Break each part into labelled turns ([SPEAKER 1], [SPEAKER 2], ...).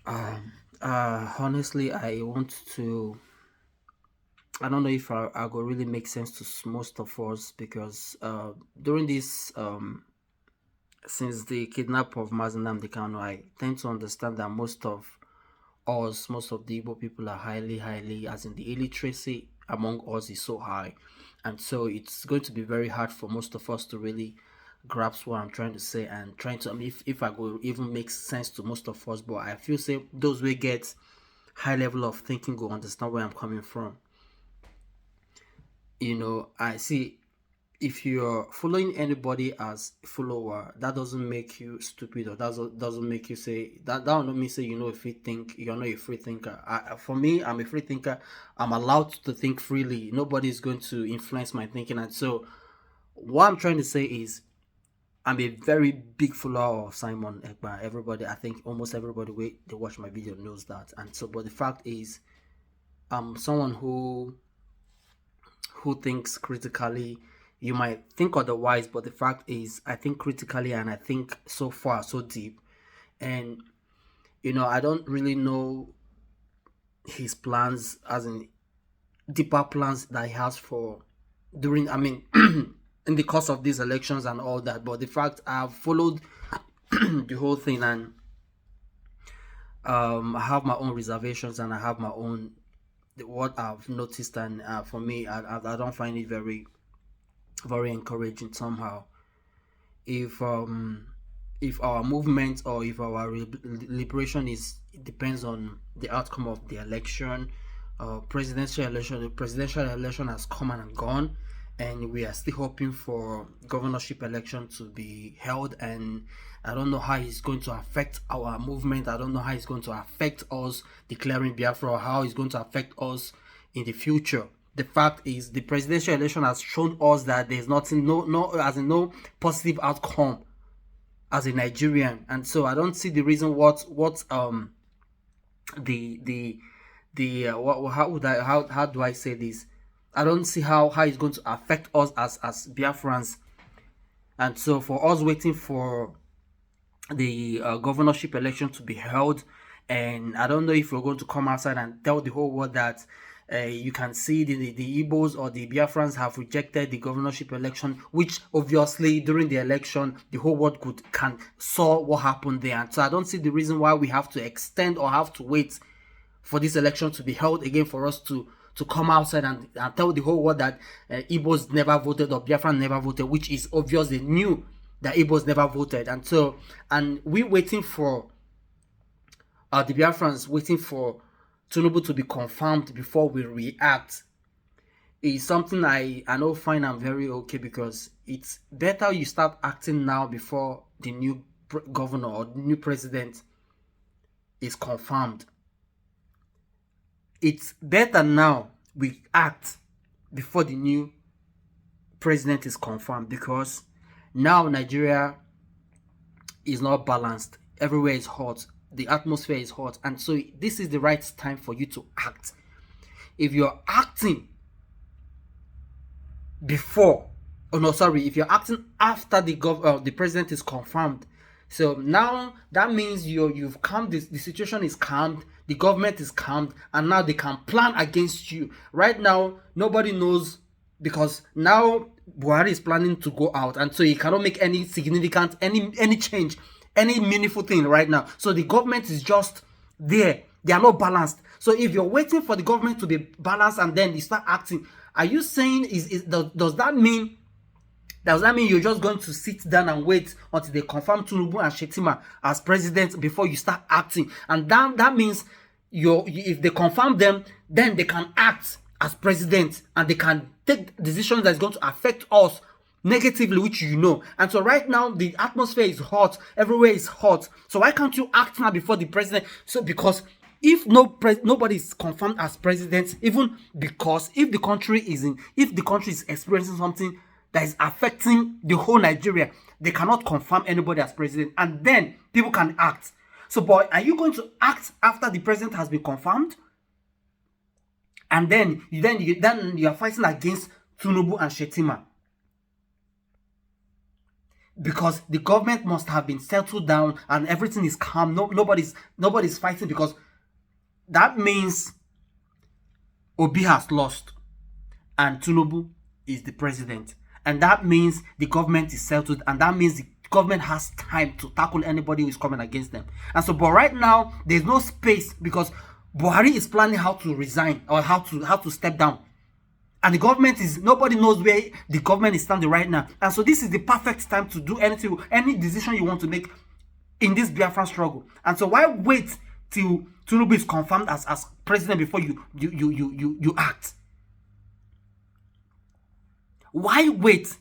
[SPEAKER 1] Um, Honestly, I don't know if I go really make sense to most of us because during this since the kidnap of Mazen Nnamdi Kanu, I tend to understand that most of the Igbo people are highly, as in the illiteracy among us is so high, and so it's going to be very hard for most of us to really grasp what I'm trying to say and trying to. I mean, if I go even make sense to most of us, but I feel say those will get high level of thinking go understand where I'm coming from. I see if you're following anybody as a follower, that doesn't make you stupid, or doesn't make you say that don't mean say a free think you're not a free thinker. For me, I'm a free thinker. I'm allowed to think freely. Nobody's going to influence my thinking, and so what I'm trying to say is I'm a very big follower of Simon Ekpa. Everybody, I think almost everybody they watch my video knows that, and so but the fact is I'm someone who thinks critically. You might think otherwise, but the fact is, I think critically and I think so far, so deep. And, I don't really know his plans, as in deeper plans that he has for during, I mean, in the course of these elections and all that. But the fact I've followed the whole thing, and I have my own reservations and I have my own what I've noticed, and for me, I don't find it very encouraging somehow. If if our movement or if our liberation is it depends on the outcome of the election, the presidential election has come and gone, and we are still hoping for governorship election to be held. And I don't know how it's going to affect our movement. I don't know how it's going to affect us declaring Biafra, or how it's going to affect us in the future. The fact is, the presidential election has shown us that there's nothing, no positive outcome as a Nigerian, and so I don't see the reason what the what how would I how do I say this? I don't see how it's going to affect us as Biafrans, and so for us waiting for the governorship election to be held. And I don't know if we're going to come outside and tell the whole world that you can see the Igbos or the Biafrans have rejected the governorship election, which obviously during the election the whole world can saw what happened there. And so I don't see the reason why we have to extend or have to wait for this election to be held again for us to come outside and tell the whole world that Igbos never voted or Biafran never voted, which is obviously new that Igbos never voted. And so, and we waiting for the Biafrans waiting for Tinubu to be confirmed before we react is something I know find I'm very okay, because it's better you start acting now before the new governor or the new president is confirmed. It's better now we act before the new president is confirmed, because now Nigeria is not balanced. Everywhere is hot. The atmosphere is hot. And so this is the right time for you to act. If you're acting before, oh no, sorry, if you're acting after the president is confirmed, so now that means you've calmed, the situation is calmed, the government is calmed, and now they can plan against you. Right now, nobody knows, because now Buhari is planning to go out, and so he cannot make any significant any change, any meaningful thing right now. So the government is just there. They are not balanced. So if you're waiting for the government to be balanced and then you start acting, are you saying does that mean you're just going to sit down and wait until they confirm Tinubu and Shetima as president before you start acting? And that means if they confirm them, then they can act as president and they can take decisions that's going to affect us negatively, which And so right now the atmosphere is hot, everywhere is hot. So why can't you act now before the president? So because if nobody is confirmed as president, even because if the country is experiencing something that is affecting the whole Nigeria, they cannot confirm anybody as president, and then people can act. So, boy, are you going to act after the president has been confirmed? And then you are fighting against Tinubu and Shetima. because the government must have been settled down and everything is calm. Nobody's fighting, because that means Obi has lost and Tinubu is the president, and that means the government is settled, and that means the government has time to tackle anybody who is coming against them. And so, but right now there's no space, because Buhari is planning how to resign or how to step down, and the government is, nobody knows where the government is standing right now. And so this is the perfect time to do anything, any decision you want to make in this Biafran struggle. And so why wait till Tinubu is confirmed as president before you act? Why wait?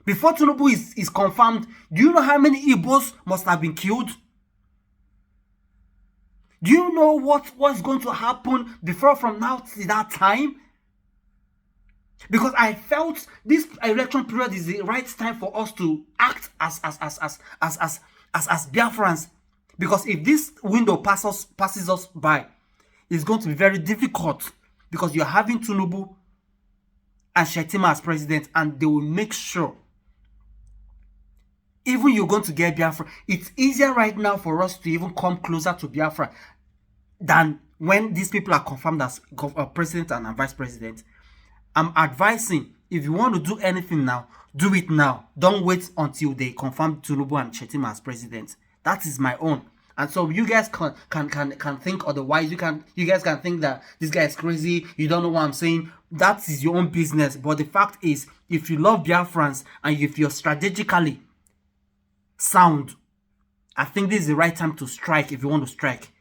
[SPEAKER 1] Before Tinubu is confirmed, do you know how many Igbos must have been killed? Do you know what's going to happen before, from now to that time? Because I felt this election period is the right time for us to act as Biafrans. Because if this window passes us by, it's going to be very difficult, because you're having Tinubu and Shettima as president, and they will make sure even you're going to get Biafra. It's easier right now for us to even come closer to Biafra than when these people are confirmed as president and vice president. I'm advising, if you want to do anything now, do it now. Don't wait until they confirm Tinubu and Shettima as president. That is my own. And so you guys can think otherwise. You guys can think that this guy is crazy. You don't know what I'm saying. That is your own business. But the fact is, if you love Biafrans and if you're strategically sound, I think this is the right time to strike if you want to strike.